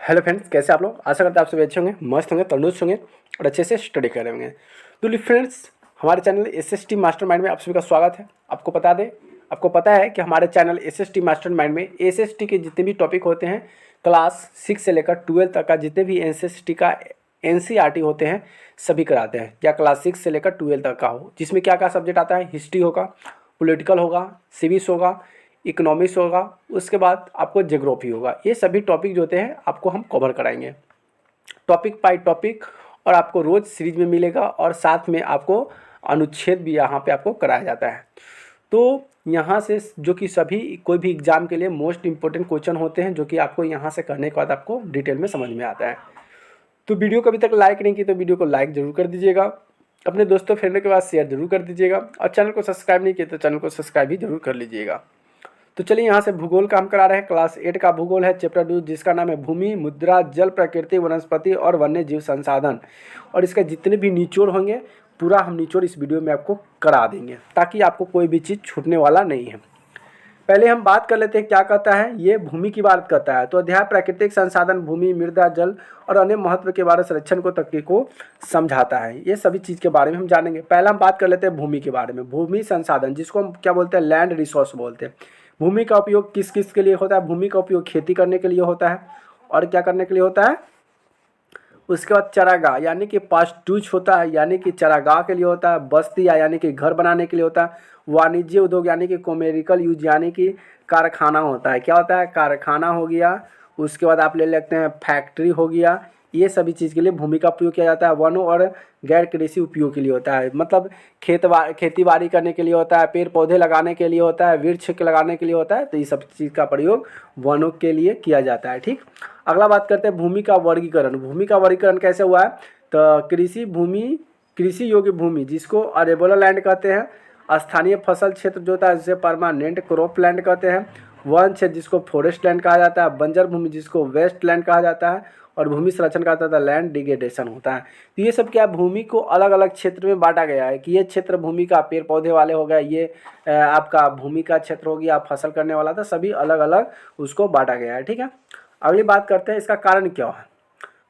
Hello friends, कैसे आप लोग? आशा करते हैं आप सभी अच्छे होंगे, मस्त होंगे, तंदुरुस्त होंगे और अच्छे से स्टडी कर रहे होंगे। तो फ्रेंड्स, हमारे चैनल एसएसटी मास्टरमाइंड में आप सभी का स्वागत है। आपको पता है कि हमारे चैनल एसएसटी मास्टरमाइंड में एसएसटी के जितने भी टॉपिक होते हैं, क्लास 6 से लेकर 12 तक का जितने भी एसएसटी का एनसीईआरटी होते हैं सभी कराते हैं। क्या क्लास 6 से लेकर 12 तक का हो, जिसमें क्या क्या सब्जेक्ट आता है? हिस्ट्री होगा, पॉलिटिकल होगा, सिविक्स होगा, इकोनॉमिक्स होगा, उसके बाद आपको ज्योग्राफी होगा। ये सभी टॉपिक जो होते हैं आपको हम कवर कराएंगे टॉपिक बाय टॉपिक, और आपको रोज़ सीरीज में मिलेगा और साथ में आपको अनुच्छेद भी यहाँ पे आपको कराया जाता है। तो यहाँ से जो कि सभी कोई भी एग्ज़ाम के लिए मोस्ट इंपॉर्टेंट क्वेश्चन होते हैं, जो कि आपको यहाँ से करने के बाद आपको डिटेल में समझ में आता है। तो वीडियो को अभी तक लाइक नहीं की तो वीडियो को लाइक ज़रूर कर दीजिएगा, अपने दोस्तों फ्रेंडों के पास शेयर जरूर कर दीजिएगा, और चैनल को सब्सक्राइब नहीं किया तो चैनल को सब्सक्राइब भी जरूर कर लीजिएगा। तो चलिए यहाँ से भूगोल का हम करा रहे हैं। क्लास 8 का भूगोल है, चैप्टर 2, जिसका नाम है भूमि, मुद्रा, जल, प्रकृति, वनस्पति और वन्य जीव संसाधन। और इसके जितने भी निचोड़ होंगे पूरा हम निचोड़ इस वीडियो में आपको करा देंगे, ताकि आपको कोई भी चीज़ छूटने वाला नहीं है। पहले हम बात कर लेते हैं क्या कहता है। ये भूमि की बात करता है। तो अध्याय प्राकृतिक संसाधन, भूमि, मृदा, जल और अन्य महत्व के बारे में संरक्षण को तकनीक को समझाता है। ये सभी चीज़ के बारे में हम जानेंगे। पहला हम बात कर लेते हैं भूमि के बारे में। भूमि संसाधन, जिसको हम क्या बोलते हैं? लैंड रिसोर्स बोलते हैं। भूमि का उपयोग किस किस के लिए होता है? भूमि का उपयोग खेती करने के लिए होता है, और क्या करने के लिए होता है? उसके बाद चरागाह यानी कि पास्टूज होता है, यानी कि चरागाह के लिए होता है। बस्ती यानी कि घर बनाने के लिए होता है। वाणिज्य उद्योग यानी कि कॉमेरिकल यूज यानी कि कारखाना होता है। क्या होता है? कारखाना हो गया। उसके बाद आप ले लेते हैं फैक्ट्री हो गया। ये सभी चीज़ के लिए भूमि का उपयोग किया जाता है। वनों और गैर कृषि उपयोग के लिए होता है, मतलब खेती बाड़ी करने के लिए होता है, पेड़ पौधे लगाने के लिए होता है, वृक्ष लगाने के लिए होता है। तो ये सब चीज़ का प्रयोग वनों के लिए किया जाता है। ठीक, अगला बात करते हैं भूमि का वर्गीकरण। भूमि का वर्गीकरण कैसे हुआ है? तो कृषि भूमि, कृषि योग्य भूमि जिसको अरेबोला लैंड कहते हैं। स्थानीय फसल क्षेत्र जो होता है जिसे परमानेंट क्रॉप लैंड कहते हैं। वन क्षेत्र जिसको फॉरेस्ट लैंड कहा जाता है। बंजर भूमि जिसको वेस्ट लैंड कहा जाता है। और भूमि संरक्षण का था लैंड डिग्रेडेशन होता है। तो ये सब क्या, भूमि को अलग अलग क्षेत्र में बांटा गया है कि ये क्षेत्र भूमि का पेड़ पौधे वाले हो गए, ये आपका भूमि का क्षेत्र हो गया फसल करने वाला था। सभी अलग अलग उसको बांटा गया है। ठीक है, अगली बात करते हैं इसका कारण क्या है।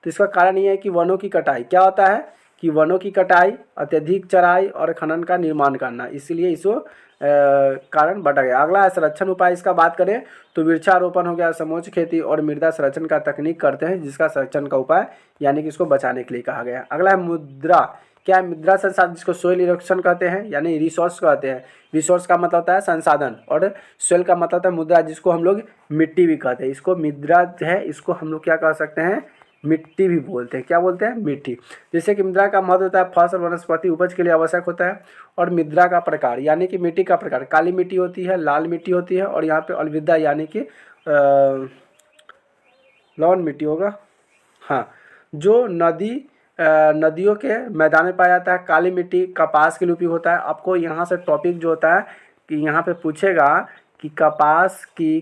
तो इसका कारण ये है कि वनों की कटाई। क्या होता है कि वनों की कटाई, अत्यधिक चराई और खनन का निर्माण करना, इसीलिए इसको कारण बढ़ा गया। अगला है संरक्षण उपाय। इसका बात करें तो वृक्षारोपण हो गया, समोच्च खेती और मृदा संरक्षण का तकनीक करते हैं, जिसका संरक्षण का उपाय यानी कि इसको बचाने के लिए कहा गया है। अगला है मुद्रा। क्या है? मुद्रा संसाधन, जिसको सोइल इरोक्शन कहते हैं यानी रिसोर्स कहते हैं। रिसोर्स का मतलब होता है संसाधन, और सोइल का मतलब होता है मुद्रा, जिसको हम लोग मिट्टी भी कहते हैं। इसको मुद्रा है, इसको हम लोग क्या कह सकते हैं? मिट्टी भी बोलते हैं। क्या बोलते हैं? मिट्टी। जैसे कि मृदा का महत्व होता है फसल वनस्पति उपज के लिए आवश्यक होता है। और मृदा का प्रकार यानी कि मिट्टी का प्रकार, काली मिट्टी होती है, लाल मिट्टी होती है, और यहाँ पे अलविदा यानी कि लौन मिट्टी होगा। हाँ, जो नदियों के मैदान में पाया जाता है। काली मिट्टी कपास के लिए उपयोग होता है। आपको यहाँ से टॉपिक जो होता है कि यहाँ पे पूछेगा कि कपास की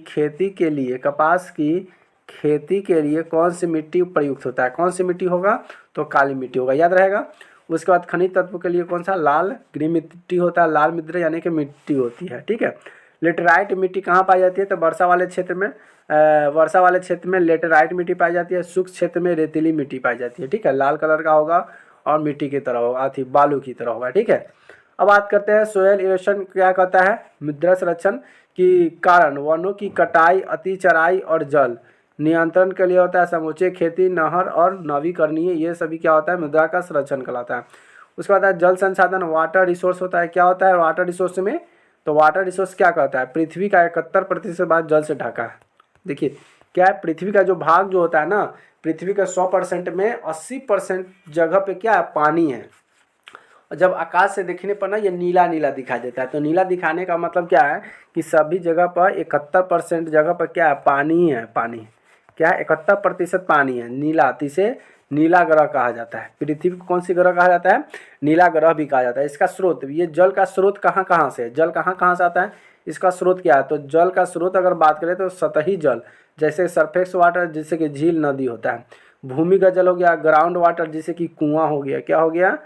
खेती के लिए कौन सी मिट्टी प्रयुक्त होता है? कौन सी मिट्टी होगा? तो काली मिट्टी होगा, याद रहेगा। उसके बाद खनिज तत्व के लिए कौन सा? लाल ग्रीन मिट्टी होता है। लाल मिट्टी यानी कि मिट्टी होती है। ठीक है, लेटेराइट मिट्टी कहाँ पाई जाती है? तो वर्षा वाले क्षेत्र में लेटेराइट मिट्टी पाई जाती है। शुष्क क्षेत्र में रेतीली मिट्टी पाई जाती है। ठीक है, लाल कलर का होगा और मिट्टी की तरह होगा, अथी बालू की तरह होगा। ठीक है, अब बात करते हैं सोयल इरोशन क्या कहता है? मृदा संरक्षण की कारण वनों की कटाई, अति चराई और जल नियंत्रण के लिए होता है। समूचे खेती, नहर और नवीकरणीय, ये सभी क्या होता है? मृदा का संरक्षण कहलाता है। उसके बाद जल संसाधन, वाटर रिसोर्स होता है। क्या होता है वाटर रिसोर्स में? तो वाटर रिसोर्स क्या कहता है? पृथ्वी का 71% भाग जल से ढका है। देखिए क्या है, पृथ्वी का जो भाग जो होता है ना, पृथ्वी का 100% में 80% जगह पे क्या है? पानी है। और जब आकाश से देखने पर ना ये नीला नीला दिखाई देता है। तो नीला दिखाने का मतलब क्या है कि सभी जगह पर 71% जगह पर क्या है? पानी है। पानी क्या है? 71% पानी है। नीला, इसे नीला ग्रह कहा जाता है। पृथ्वी को कौन सी ग्रह कहा जाता है? नीला ग्रह भी कहा जाता है। इसका स्रोत, ये जल का स्रोत कहाँ कहाँ से है? जल कहाँ कहाँ से आता है? इसका स्रोत क्या है? तो जल का स्रोत अगर बात करें तो सतही जल, जैसे सरफेस वाटर, जैसे कि झील नदी होता है। भूमिगत जल हो गया, ग्राउंड वाटर, जैसे कि कुआं हो गया। क्या हो गया?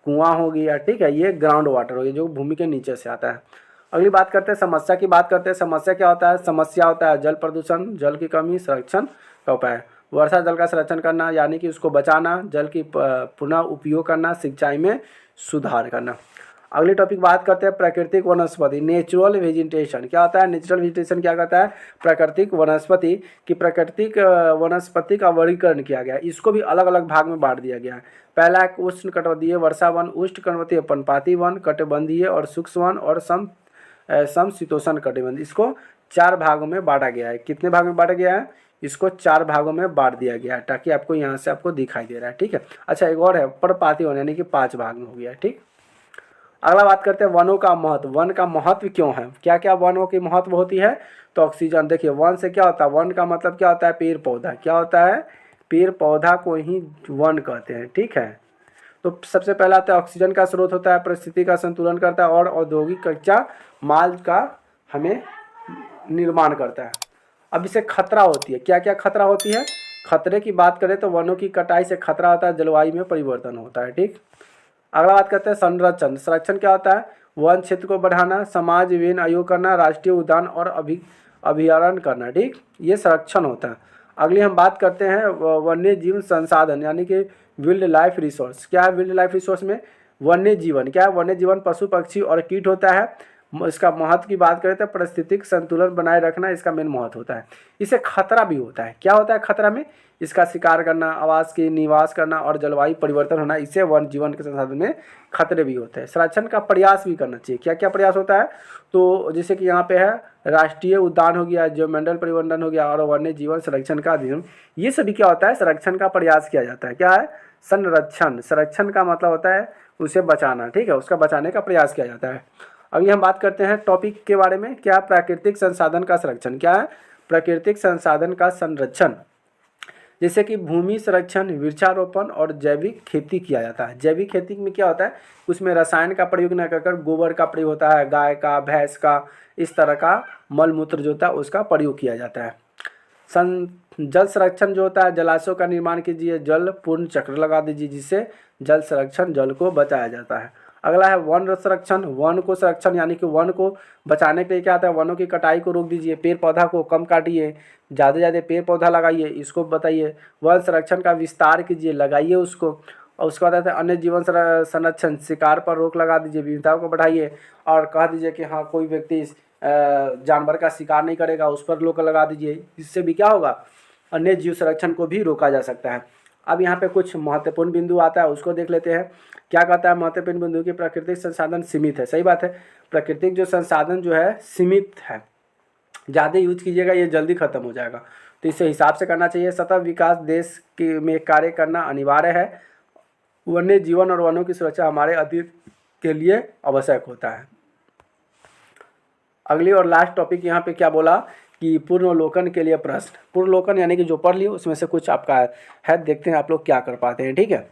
कुआं हो गया। ठीक है, ये ग्राउंड वाटर हो गया जो भूमि के नीचे से आता है। अगली बात करते हैं समस्या की बात करते हैं। समस्या क्या होता है? समस्या होता है जल प्रदूषण, जल की कमी, संरक्षण का उपाय। वर्षा जल का संरक्षण करना यानी कि उसको बचाना, जल की पुनः उपयोग करना, सिंचाई में सुधार करना। अगली टॉपिक बात करते हैं प्राकृतिक वनस्पति, नेचुरल वेजिटेशन। क्या होता है नेचुरल वेजिटेशन? क्या कहता है? प्राकृतिक वनस्पति की प्राकृतिक वनस्पति का वर्गीकरण किया गया है। इसको भी अलग अलग भाग में बांट दिया गया है। पहला है उष्ण कटिबंधीय वर्षा वन, उष्ण कटिबंधीय पर्णपाती वन, कटिबंधीय और शुष्क वन और समशीतोष्ण कटिबंध। इसको 4 भागों में बांटा गया है। कितने भाग में बांटा गया है? इसको 4 भागों में बांट दिया गया है, ताकि आपको यहाँ से आपको दिखाई दे रहा है। ठीक है। अच्छा, एक और है पर्णपाती वन, यानी कि 5 भाग में हो गया है। ठीक। अगला बात करते हैं वनों का महत्व। वन का महत्व क्यों है? क्या क्या वनों की महत्व होती है? तो ऑक्सीजन। देखिए, वन से क्या होता है? वन का मतलब क्या होता है? पेड़ पौधा। क्या होता है? पेड़ पौधा को ही वन कहते हैं। ठीक है। तो सबसे पहला आता है ऑक्सीजन का स्रोत होता है, परिस्थिति का संतुलन करता है और औद्योगिक कच्चा माल का हमें निर्माण करता है। अब इसे खतरा होती है। क्या क्या खतरा होती है? खतरे की बात करें तो वनों की कटाई से खतरा होता है, जलवायु में परिवर्तन होता है। ठीक। अगला बात करते हैं संरक्षण। संरक्षण क्या होता है? वन क्षेत्र को बढ़ाना, समाज विभिन्न आयोग करना, राष्ट्रीय उद्यान और अभयारण्य करना। ठीक, ये संरक्षण होता है। अगली हम बात करते हैं वन्य जीवन संसाधन, यानी कि विल्ड लाइफ रिसोर्स। क्या है विल्ड लाइफ रिसोर्स में? वन्य जीवन। क्या है? वन्य जीवन पशु पक्षी और कीट होता है। इसका महत्व की बात करें तो पारिस्थितिक संतुलन बनाए रखना इसका मेन महत्व होता है। इसे खतरा भी होता है। क्या होता है खतरा में? इसका शिकार करना, आवास की निवास करना और जलवायु परिवर्तन होना, इससे वन जीवन के संसाधन में खतरे भी होते हैं। संरक्षण का प्रयास भी करना चाहिए। क्या क्या प्रयास होता है? तो जैसे कि यहाँ पे है राष्ट्रीय उद्यान हो गया, जीवमंडल परिवर्तन हो गया और वन्य जीवन संरक्षण का अधिनियम, ये सभी क्या होता है? संरक्षण का प्रयास किया जाता है। क्या है? संरक्षण। संरक्षण का मतलब होता है उसे बचाना। ठीक है, उसका बचाने का प्रयास किया जाता है। अभी हम बात करते हैं टॉपिक के बारे में। क्या? प्राकृतिक संसाधन का संरक्षण। क्या है? प्राकृतिक संसाधन का संरक्षण। जैसे कि भूमि संरक्षण, वृक्षारोपण और जैविक खेती किया जाता है। जैविक खेती में क्या होता है? उसमें रसायन का प्रयोग न कर गोबर का प्रयोग होता है, गाय का, भैंस का, इस तरह का मल मूत्र जो होता है उसका प्रयोग किया जाता है। जल संरक्षण जो होता है, जलाशयों का निर्माण कीजिए, जल पूर्ण चक्र लगा दीजिए, जिससे जल संरक्षण, जल को बचाया जाता है। अगला है वन संरक्षण। वन को संरक्षण यानी कि वन को बचाने के लिए क्या आता है? वनों की कटाई को रोक दीजिए, पेड़ पौधा को कम काटिए, ज़्यादा से ज़्यादा पेड़ पौधा लगाइए, इसको बताइए। वन संरक्षण का विस्तार कीजिए, लगाइए उसको। और उसके बाद आता है अन्य जीवन संरक्षण, शिकार पर रोक लगा दीजिए, विविधताओं को बढ़ाइए और कह दीजिए कि हाँ कोई व्यक्ति जानवर का शिकार नहीं करेगा, उस पर रोक लगा दीजिए। इससे भी क्या होगा? अन्य जीव संरक्षण को भी रोका जा सकता है। अब यहाँ पे कुछ महत्वपूर्ण बिंदु आता है, उसको देख लेते हैं। क्या कहता है महत्वपूर्ण बिंदु की? प्राकृतिक संसाधन सीमित है। सही बात है, प्राकृतिक जो संसाधन जो है सीमित है, ज़्यादा यूज कीजिएगा ये जल्दी खत्म हो जाएगा, तो इसे हिसाब से करना चाहिए। सतत विकास देश के में कार्य करना अनिवार्य है। वन्य जीवन और वनों की सुरक्षा हमारे अधिक के लिए आवश्यक होता है। अगली और लास्ट टॉपिक यहाँ पे क्या बोला कि पूर्वावलोकन के लिए प्रश्न। पूर्वावलोकन यानी कि जो पढ़ लियो उसमें से कुछ आपका है, देखते हैं आप लोग क्या कर पाते हैं। ठीक है।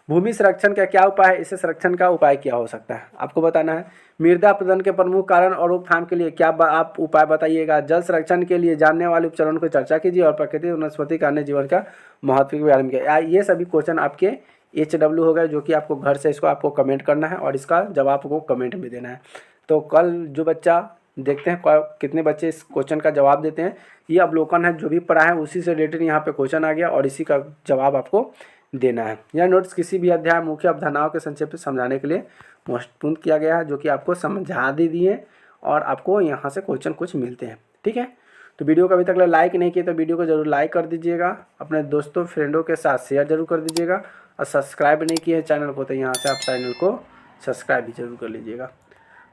भूमि संरक्षण का क्या उपाय है? इसे संरक्षण का उपाय क्या हो सकता है आपको बताना है। मृदा प्रदूषण के प्रमुख कारण और रोकथाम के लिए क्या आप उपाय बताइएगा। जल संरक्षण के लिए जानने वाले उपचरण को चर्चा कीजिए और प्राकृतिक वनस्पति का अन्य जीवन का महत्व के बारे में क्या। ये सभी क्वेश्चन आपके HW हो गए, जो कि आपको घर से इसको आपको कमेंट करना है और इसका जवाब आपको कमेंट में देना है। तो कल जो बच्चा देखते हैं कितने बच्चे इस क्वेश्चन का जवाब देते हैं। ये अवलोकन है, जो भी पढ़ा है उसी से रिलेटेड यहाँ पे क्वेश्चन आ गया और इसी का जवाब आपको देना है। यह नोट्स किसी भी अध्याय मुख्य अवधारणाओं के संक्षेप में समझाने के लिए महत्वपूर्ण किया गया है, जो कि आपको समझा दे दिए और आपको यहाँ से क्वेश्चन कुछ मिलते हैं। ठीक है। तो वीडियो को अभी तक लाइक नहीं किया तो वीडियो को जरूर लाइक कर दीजिएगा, अपने दोस्तों फ्रेंडों के साथ शेयर जरूर कर दीजिएगा और सब्सक्राइब नहीं किए चैनल को तो यहाँ से आप चैनल को सब्सक्राइब भी जरूर कर लीजिएगा।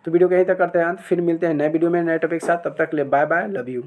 तो वीडियो को यहीं तक करते हैं, फिर मिलते हैं नए वीडियो में नए टॉपिक के साथ। तब तक के लिए बाय बाय, लव यू।